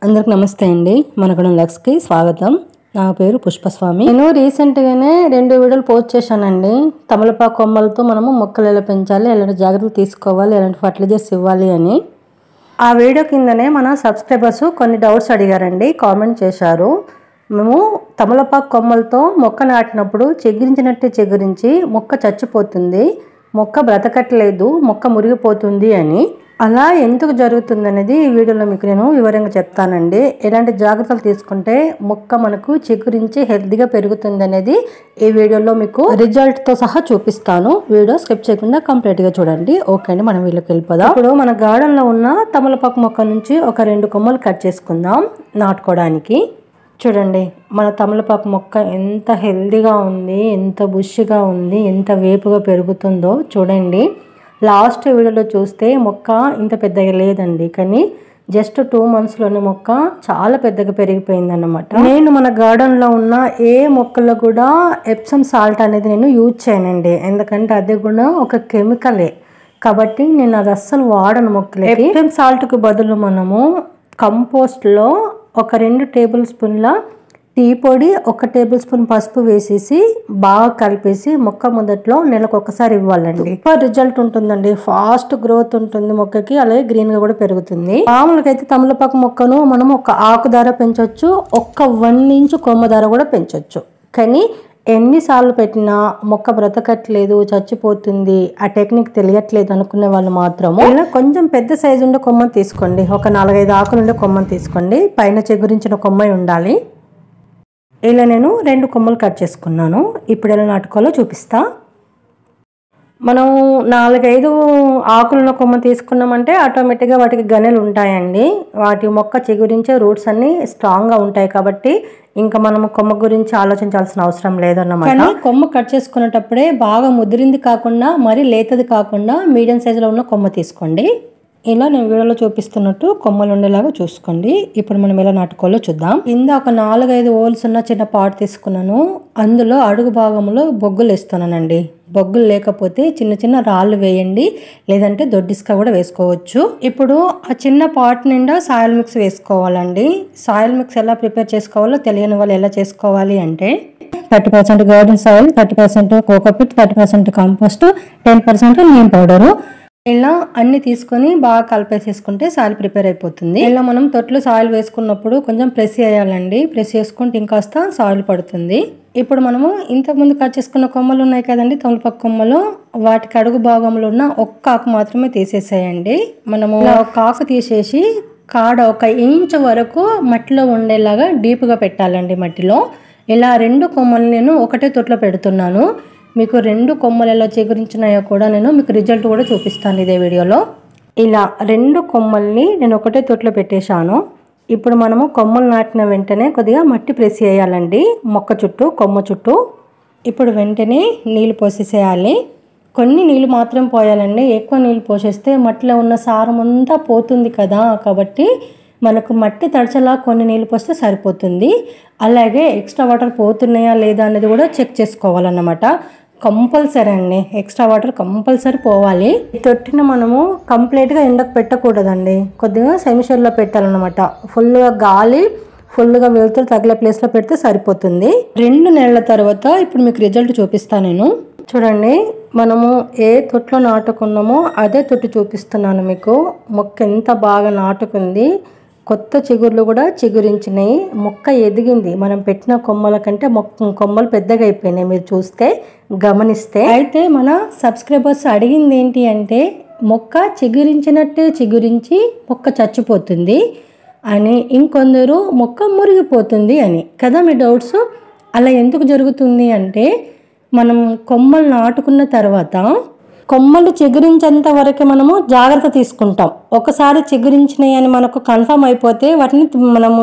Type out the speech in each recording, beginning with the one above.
అందరికి నమస్తే అండి. మనగడం లక్స్కి స్వాగతం. నా పేరు పుష్పస్వామి. నేను రీసెంట్గానే 2 వీడియోలు పోస్ట్ చేశానండి. తమలపాకు కొమ్మలతో మనము మొక్కలు ఎలా పెంచాలి, ఎలాంటి జాగ్రత్తలు తీసుకోవాలి, ఎలాంటి ఫర్టిలైజర్స్ ఇవ్వాలి అని. ఆ వీడియో కిందనే మన సబ్స్క్రైబర్స్ కొన్ని డౌట్స్ అడిగారండి, కామెంట్ చేశారు. మేము తమలపాకు కొమ్మలతో మొక్క నాటినప్పుడు చిగురించినట్టే చిగురించి మొక్క చచ్చిపోతుంది, మొక్క బ్రతకట్లేదు, మొక్క మురిగిపోతుంది అని. అలా ఎందుకు జరుగుతుంది అనేది ఈ వీడియోలో మీకు నేను వివరంగా చెప్తానండి. ఎలాంటి జాగ్రత్తలు తీసుకుంటే మొక్క మనకు చిగురించి హెల్తీగా పెరుగుతుంది అనేది ఈ వీడియోలో మీకు రిజల్ట్తో సహా చూపిస్తాను. వీడియో స్కిప్ చేయకుండా కంప్లీట్గా చూడండి. ఓకే అండి, మనం వీళ్ళకి వెళ్ళిపోదాం. ఇప్పుడు మన గార్డెన్లో ఉన్న తమలపాకు మొక్క నుంచి ఒక 2 కొమ్మలు కట్ చేసుకుందాం నాటుకోవడానికి. చూడండి, మన తమలపాకు మొక్క ఎంత హెల్తీగా ఉంది, ఎంత బుష్గా ఉంది, ఎంత వేపుగా పెరుగుతుందో చూడండి. లాస్ట్ వీడియోలో చూస్తే మొక్క ఇంత పెద్దగా లేదండి, కానీ జస్ట్ 2 monthsలోనే మొక్క చాలా పెద్దగా పెరిగిపోయింది అన్నమాట. నేను మన గార్డెన్లో ఉన్న ఏ మొక్కల్లో కూడా ఎప్సమ్ సాల్ట్ అనేది నేను యూజ్ చేయనండి, ఎందుకంటే అది కూడా ఒక కెమికలే కాబట్టి నేను అది అస్సలు వాడను మొక్కలకి. ఎప్సమ్ సాల్ట్కు బదులు మనము కంపోస్ట్లో ఒక 2 టేబుల్ స్పూన్ల టీ పొడి, 1 టేబుల్ స్పూన్ పసుపు వేసేసి బాగా కలిపేసి మొక్క మొదట్లో నెలకు ఒకసారి ఇవ్వాలండి. సూపర్ రిజల్ట్ ఉంటుందండి, ఫాస్ట్ గ్రోత్ ఉంటుంది మొక్కకి, అలాగే గ్రీన్గా కూడా పెరుగుతుంది. మామూలుగా అయితే తమలపాకు మొక్కను మనం ఒక ఆకు ధర పెంచవచ్చు, ఒక్క 1 ఇంచ్ కొమ్మ ధర కూడా పెంచవచ్చు. కానీ ఎన్నిసార్లు పెట్టినా మొక్క బ్రతకట్లేదు, చచ్చిపోతుంది, ఆ టెక్నిక్ తెలియట్లేదు అనుకునే వాళ్ళు మాత్రము ఇలా కొంచెం పెద్ద సైజు ఉండే కొమ్మని తీసుకోండి. ఒక 4-5 ఆకులు ఉండే కొమ్మని తీసుకోండి, పైన చిగురించిన కొమ్మ ఉండాలి. ఇలా నేను 2 కొమ్మలు కట్ చేసుకున్నాను. ఇప్పుడు ఎలా నాటుకోవాలో చూపిస్తా. మనం 4-5 ఆకులున్న కొమ్మ తీసుకున్నామంటే ఆటోమేటిక్గా వాటికి గనెలు ఉంటాయండి. వాటి మొక్క చిగురించే రూట్స్ అన్నీ స్ట్రాంగ్గా ఉంటాయి కాబట్టి ఇంకా మనం కొమ్మ గురించి ఆలోచించాల్సిన అవసరం లేదన్నమాట. కానీ కొమ్మ కట్ చేసుకునేటప్పుడే బాగా ముదిరింది కాకుండా మరీ లేతది కాకుండా మీడియం సైజులో ఉన్న కొమ్మ తీసుకోండి. ఇలా నేను వీడియోలో చూపిస్తున్నట్టు కొమ్మలు ఉండేలాగా చూసుకోండి. ఇప్పుడు మనం ఎలా నాటుకోవాలో చూద్దాం. కింద ఒక 4-5 హోల్స్ ఉన్న చిన్న పాట్ తీసుకున్నాను. అందులో అడుగు భాగంలో బొగ్గులు వేస్తున్నానండి. బొగ్గులు లేకపోతే చిన్న చిన్న రాళ్ళు వేయండి, లేదంటే దొడ్డిస్కా కూడా వేసుకోవచ్చు. ఇప్పుడు ఆ చిన్న పాట్ నిండా సాయిల్ మిక్స్ వేసుకోవాలండి. సాయిల్ మిక్స్ ఎలా ప్రిపేర్ చేసుకోవాలో తెలియని వాళ్ళు ఎలా చేసుకోవాలి అంటే 30% garden soil, 30% cocopeat, 30% compost, 10% neem powder. ఇలా అన్ని తీసుకొని బాగా కలిపేసేసుకుంటే సాయిల్ ప్రిపేర్ అయిపోతుంది. ఇలా మనం తొట్లు సాయిల్ వేసుకున్నప్పుడు కొంచెం ప్రెస్ చేయాలండి. ప్రెస్ చేసుకుంటే ఇంకాస్త సాయిల్ పడుతుంది. ఇప్పుడు మనము ఇంతకుముందు కట్ చేసుకున్న కొమ్మలు ఉన్నాయి కదండి, తమలపాకు కొమ్మలు, వాటికి అడుగు భాగంలో ఉన్న ఒక్క ఆకు మాత్రమే తీసేసేయండి. మనము ఒక ఆకు తీసేసి కాడ 1 ఇంచ్ వరకు మట్టిలో ఉండేలాగా డీప్గా పెట్టాలండి మట్టిలో. ఇలా 2 కొమ్మలు నేను ఒకటే తొట్లో పెడుతున్నాను. మీకు 2 కొమ్మలు ఎలా చిగురించినాయో కూడా నేను మీకు రిజల్ట్ కూడా చూపిస్తాను ఇదే వీడియోలో. ఇలా 2 కొమ్మల్ని నేను ఒకటే తొట్లో పెట్టేశాను. ఇప్పుడు మనము కొమ్మలు నాటిన వెంటనే కొద్దిగా మట్టి ప్రెస్ చేయాలండి మొక్క చుట్టూ, కొమ్మ చుట్టూ. ఇప్పుడు వెంటనే నీళ్ళు పోసేసేయాలి. కొన్ని నీళ్ళు మాత్రం పోయాలండి, ఎక్కువ నీళ్ళు పోసేస్తే మట్టిలో ఉన్న సారం అంతా పోతుంది కదా, కాబట్టి మనకు మట్టి తడిచేలా కొన్ని నీళ్ళు పోస్తే సరిపోతుంది. అలాగే ఎక్స్ట్రా వాటర్ పోతున్నాయా లేదా అనేది కూడా చెక్ చేసుకోవాలన్నమాట. కంపల్సరీ అండి, ఎక్స్ట్రా వాటర్ కంపల్సరీ పోవాలి. తొట్టిని మనము కంప్లీట్గా ఎండకు పెట్టకూడదండి, కొద్దిగా సెమిషర్లో పెట్టాలన్నమాట. ఫుల్గా గాలి, ఫుల్గా వెలుతురు తగిలే ప్లేస్లో పెడితే సరిపోతుంది. 2 నెలల తర్వాత ఇప్పుడు మీకు రిజల్ట్ చూపిస్తాను నేను. చూడండి, మనము ఏ తొట్లో నాటుకున్నామో అదే తొట్టి చూపిస్తున్నాను మీకు. మొక్క ఎంత బాగా నాటుకుంది, కొత్త చిగుర్లు కూడా చిగురించినాయి, మొక్క ఎదిగింది. మనం పెట్టిన కొమ్మల కంటే కొమ్మలు పెద్దగా అయిపోయినాయి మీరు చూస్తే, గమనిస్తే. అయితే మన సబ్స్క్రైబర్స్ అడిగింది ఏంటి అంటే మొక్క చిగురించినట్టే చిగురించి మొక్క చచ్చిపోతుంది అని, ఇంకొందరు మొక్క మురిగిపోతుంది అని కదా మీ డౌట్స్. అలా ఎందుకు జరుగుతుంది అంటే మనం కొమ్మలు నాటుకున్న తర్వాత కొమ్మలు చిగురించేంత వరకే మనము జాగ్రత్త తీసుకుంటాం. ఒకసారి చిగురించినాయి అని మనకు కన్ఫర్మ్ అయిపోతే వాటిని మనము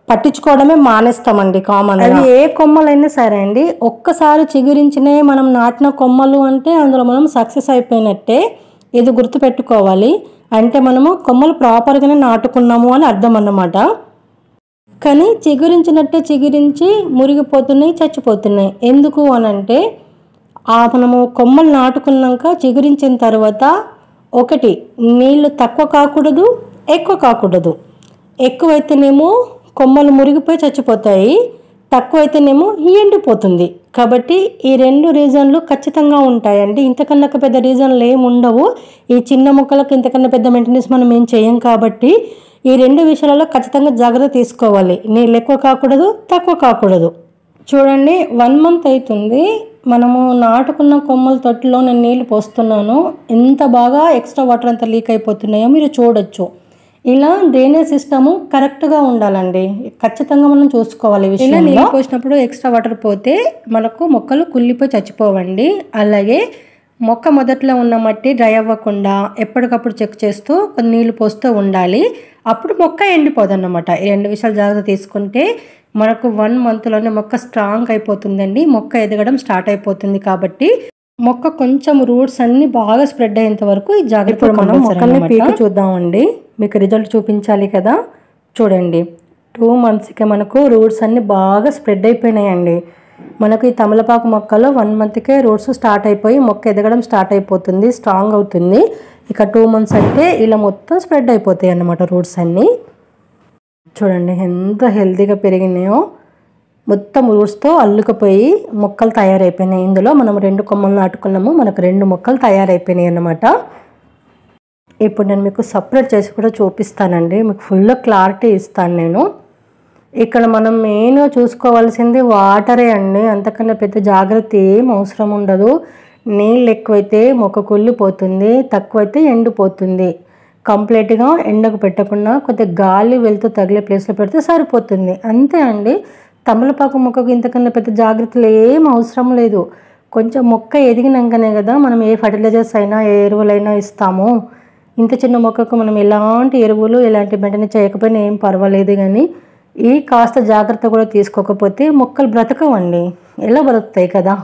పట్టించుకోవడమే మానేస్తామండి కామన్. అది ఏ కొమ్మలైనా సరే అండి, ఒక్కసారి చిగురించినాయి మనం నాటిన కొమ్మలు అంటే అందులో మనం సక్సెస్ అయిపోయినట్టే. ఇది గుర్తుపెట్టుకోవాలి. అంటే మనము కొమ్మలు ప్రాపర్గానే నాటుకున్నాము అని అర్థం అన్నమాట. కానీ చిగురించినట్టే చిగురించి మురిగిపోతున్నాయి, చచ్చిపోతున్నాయి. ఎందుకు అనంటే మనము కొమ్మలు నాటుకున్నాక చిగురించిన తర్వాత ఒకటి నీళ్ళు తక్కువ కాకూడదు, ఎక్కువ కాకూడదు. ఎక్కువైతేనేమో కొమ్మలు మురిగిపోయి చచ్చిపోతాయి, తక్కువైతేనేమో ఎండిపోతుంది. కాబట్టి ఈ 2 రీజన్లు ఖచ్చితంగా ఉంటాయండి. ఇంతకన్నా పెద్ద రీజన్లు ఏమి ఉండవు. ఈ చిన్న మొక్కలకు ఇంతకన్నా పెద్ద మెయింటెనెన్స్ మనం ఏం చేయం కాబట్టి ఈ 2 విషయాలలో ఖచ్చితంగా జాగ్రత్త తీసుకోవాలి. నీళ్ళు ఎక్కువ కాకూడదు, తక్కువ కాకూడదు. చూడండి 1 మంత్ అవుతుంది మనము నాటుకున్న కొమ్మల తొట్టులో నేను నీళ్ళు పోస్తున్నాను. ఎంత బాగా ఎక్స్ట్రా వాటర్ అంతా లీక్ అయిపోతున్నాయో మీరు చూడొచ్చు. ఇలా డ్రైనేజ్ సిస్టము కరెక్ట్గా ఉండాలండి, ఖచ్చితంగా మనం చూసుకోవాలి. ఇలా నీళ్ళు పోసినప్పుడు ఎక్స్ట్రా వాటర్ పోతే మనకు మొక్కలు కుళ్ళిపోయి చచ్చిపోవండి. అలాగే మొక్క మొదట్లో ఉన్న మట్టి డ్రై అవ్వకుండా ఎప్పటికప్పుడు చెక్ చేస్తూ కొన్ని నీళ్ళు పోస్తూ ఉండాలి. అప్పుడు మొక్క ఎండిపోదన్నమాట. ఈ 2 విషయాలు జాగ్రత్త తీసుకుంటే మనకు 1 మంత్లోనే మొక్క స్ట్రాంగ్ అయిపోతుందండి. మొక్క ఎదగడం స్టార్ట్ అయిపోతుంది. కాబట్టి మొక్క కొంచెం రూట్స్ అన్ని బాగా స్ప్రెడ్ అయ్యేంత వరకు ఈ జాగ్రత్త మనం మొక్కల్ని పీకి చూద్దామండి. మీకు రిజల్ట్ చూపించాలి కదా. చూడండి 2 మంత్స్కి మనకు రూట్స్ అన్ని బాగా స్ప్రెడ్ అయిపోయినాయండి. మనకు ఈ తమలపాకు మొక్కలో 1 మంత్కే రూట్స్ స్టార్ట్ అయిపోయి మొక్క ఎదగడం స్టార్ట్ అయిపోతుంది, స్ట్రాంగ్ అవుతుంది. ఇక 2 మంత్స్ అంటే ఇలా మొత్తం స్ప్రెడ్ అయిపోతాయి అన్నమాట రూట్స్ అన్నీ. చూడండి ఎంత హెల్తీగా పెరిగినాయో, మొత్తం రూట్స్తో అల్లుకుపోయి మొక్కలు తయారైపోయినాయి. ఇందులో మనం 2 కొమ్మలు నాటుకున్నాము, మనకు 2 మొక్కలు తయారైపోయినాయి అన్నమాట. ఇప్పుడు నేను మీకు సపరేట్ చేసి కూడా చూపిస్తానండి, మీకు ఫుల్ క్లారిటీ ఇస్తాను నేను. ఇక్కడ మనం మెయిన్గా చూసుకోవాల్సింది వాటరే అండి. అంతకన్నా పెద్ద జాగ్రత్త ఏం అవసరం ఉండదు. నీళ్ళు ఎక్కువైతే మొక్క కుళ్ళిపోతుంది, తక్కువైతే ఎండిపోతుంది. కంప్లీట్గా ఎండకు పెట్టకుండా కొద్దిగా గాలి వెళ్తూ తగిలే ప్లేస్లో పెడితే సరిపోతుంది, అంతే అండి. తమలపాకు మొక్కకు ఇంతకన్నా పెద్ద జాగ్రత్తలు ఏం అవసరం లేదు. కొంచెం మొక్క ఎదిగినాకనే కదా మనం ఏ ఫర్టిలైజర్స్ అయినా ఏ ఎరువులైనా ఇస్తాము. ఇంత చిన్న మొక్కకు మనం ఎలాంటి ఎరువులు ఎలాంటి మెయింటెనెన్స్ చేయకపోయినా ఏం పర్వాలేదు. కానీ ఈ కాస్త జాగ్రత్త కూడా తీసుకోకపోతే మొక్కలు బ్రతకవండి, ఎలా బ్రతుకుతాయి కదా.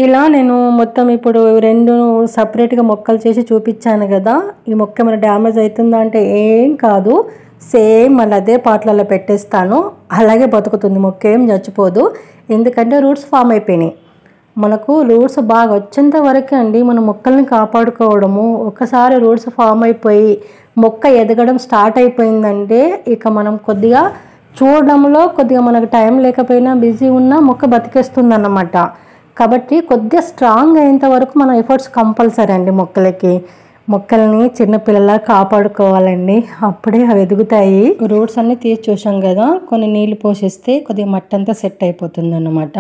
ఇలా నేను మొత్తం ఇప్పుడు 2 సపరేట్గా మొక్కలు చేసి చూపించాను కదా. ఈ మొక్క ఏమైనా డ్యామేజ్ అవుతుందా అంటే ఏం కాదు, సేమ్ మళ్ళీ అదే పాట్లలో పెట్టేస్తాను, అలాగే బతుకుతుంది. మొక్క ఏం చచ్చిపోదు, ఎందుకంటే రూట్స్ ఫామ్ అయిపోయినాయి. మనకు రూట్స్ బాగా వచ్చేంత వరకే అండి మన మొక్కల్ని కాపాడుకోవడము. ఒకసారి రూట్స్ ఫామ్ అయిపోయి మొక్క ఎదగడం స్టార్ట్ అయిపోయిందంటే ఇక మనం కొద్దిగా చూడడంలో కొద్దిగా మనకు టైం లేకపోయినా బిజీ ఉన్నా మొక్క బతికేస్తుంది అన్నమాట. కాబట్టి కొద్దిగా స్ట్రాంగ్ అయ్యేంత వరకు మన ఎఫర్ట్స్ కంపల్సరీ అండి. మొక్కల్ని చిన్నపిల్లలా కాపాడుకోవాలండి, అప్పుడే అవి ఎదుగుతాయి. రూట్స్ అన్నీ తీసి చూసాం కదా, కొన్ని నీళ్ళు పోషిస్తే కొద్దిగా మట్టి అంతా సెట్ అయిపోతుంది అన్నమాట.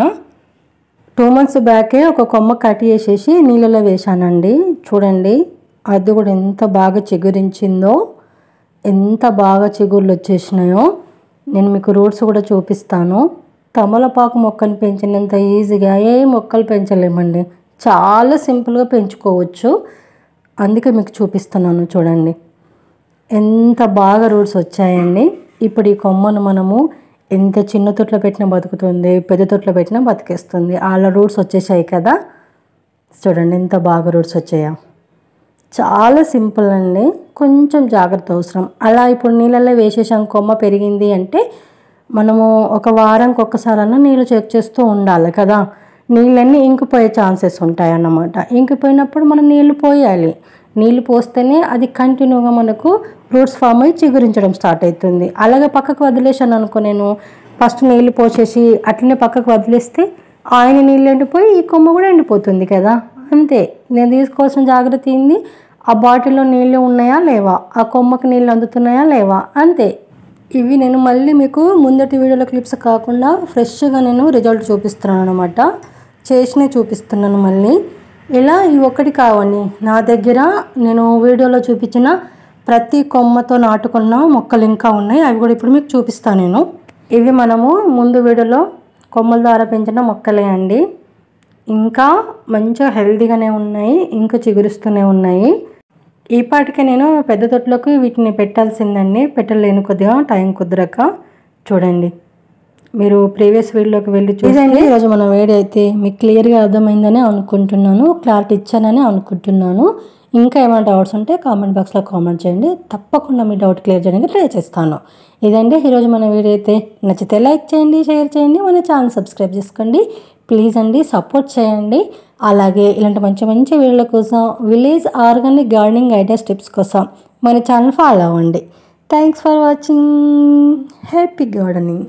2 మంత్స్ బ్యాకే ఒక కొమ్మ కట్ చేసేసి నీళ్ళలో వేశానండి. చూడండి అది కూడా ఎంత బాగా చిగురించిందో, ఎంత బాగా చిగుర్లు వచ్చేసినాయో. నేను మీకు రూట్స్ కూడా చూపిస్తాను. తమలపాకు మొక్కను పెంచినంత ఈజీగా ఏ మొక్కలు పెంచలేమండి, చాలా సింపుల్గా పెంచుకోవచ్చు. అందుకే మీకు చూపిస్తున్నాను. చూడండి ఎంత బాగా రూట్స్ వచ్చాయండి. ఇప్పుడు ఈ కొమ్మను మనము ఎంత చిన్న తొట్లో పెట్టినా బతుకుతుంది, పెద్ద తొట్లో పెట్టినా బతికేస్తుంది. అలా రూట్స్ వచ్చేసాయి కదా. చూడండి ఎంత బాగా రూట్స్ వచ్చాయో. చాలా సింపుల్ అండి, కొంచెం జాగ్రత్త అవసరం. అలా ఇప్పుడు నీళ్ళల్లో వేసేసాం, కొమ్మ పెరిగింది అంటే మనము ఒక వారానికి ఒక్కసారన్నా నీళ్ళు చెక్ చేస్తూ ఉండాలి కదా. నీళ్ళన్నీ ఇంకిపోయే ఛాన్సెస్ ఉంటాయి అన్నమాట. ఇంకిపోయినప్పుడు మనం నీళ్ళు పోయాలి. నీళ్ళు పోస్తేనే అది కంటిన్యూగా మనకు రూట్స్ ఫామ్ అయ్యి చిగురించడం స్టార్ట్ అవుతుంది. అలాగే పక్కకు వదిలేసాను అనుకో, నేను ఫస్ట్ నీళ్ళు పోసేసి అట్లనే పక్కకు వదిలేస్తే ఆయన నీళ్ళు ఎండిపోయి ఈ కొమ్మ కూడా ఎండిపోతుంది కదా. అంతే, నేను తీసుకోవాల్సిన జాగ్రత్త ఏంది, ఆ బాటిల్లో నీళ్ళు ఉన్నాయా లేవా, ఆ కొమ్మకి నీళ్ళు అందుతున్నాయా లేవా, అంతే. ఇవి నేను మళ్ళీ మీకు ముందటి వీడియోలో క్లిప్స్ కాకుండా ఫ్రెష్గా నేను రిజల్ట్ చూపిస్తున్నాను అనమాట. చేసినవి చూపిస్తున్నాను మళ్ళీ. ఇలా ఈ ఒక్కటి కావండి, నా దగ్గర నేను వీడియోలో చూపించిన ప్రతి కొమ్మతో నాటుకున్న మొక్కలు ఇంకా ఉన్నాయి. అవి కూడా ఇప్పుడు మీకు చూపిస్తాను నేను. ఇవి మనము ముందు వీడియోలో కొమ్మల ద్వారా పెంచిన మొక్కలే అండి. ఇంకా మంచిగా హెల్తీగానే ఉన్నాయి, ఇంకా చిగురుస్తూనే ఉన్నాయి. ఈ పాటికే నేను పెద్ద తొట్లోకి వీటిని పెట్టాల్సిందండి, పెట్టలేను, కొద్దిగా టైం కుదరక. చూడండి, మీరు ప్రీవియస్ వీడియోలోకి వెళ్ళి చూడండి. ఈరోజు మన వీడియో అయితే మీకు క్లియర్గా అర్థమైందని అనుకుంటున్నాను, క్లారిటీ ఇచ్చానని అనుకుంటున్నాను. ఇంకా ఏమైనా డౌట్స్ ఉంటే కామెంట్ బాక్స్లో కామెంట్ చేయండి, తప్పకుండా మీ డౌట్ క్లియర్ చేయడానికి ట్రై చేస్తాను. ఇదండి ఈరోజు మన వీడియో అయితే. నచ్చితే లైక్ చేయండి, షేర్ చేయండి, మన ఛానల్ సబ్స్క్రైబ్ చేసుకోండి ప్లీజ్ అండి, సపోర్ట్ చేయండి. అలాగే ఇలాంటి మంచి మంచి వీడియోల కోసం, village organic gardening ideas tips కోసం మన ఛానల్ ఫాలో అవ్వండి. Thanks for watching. Happy gardening.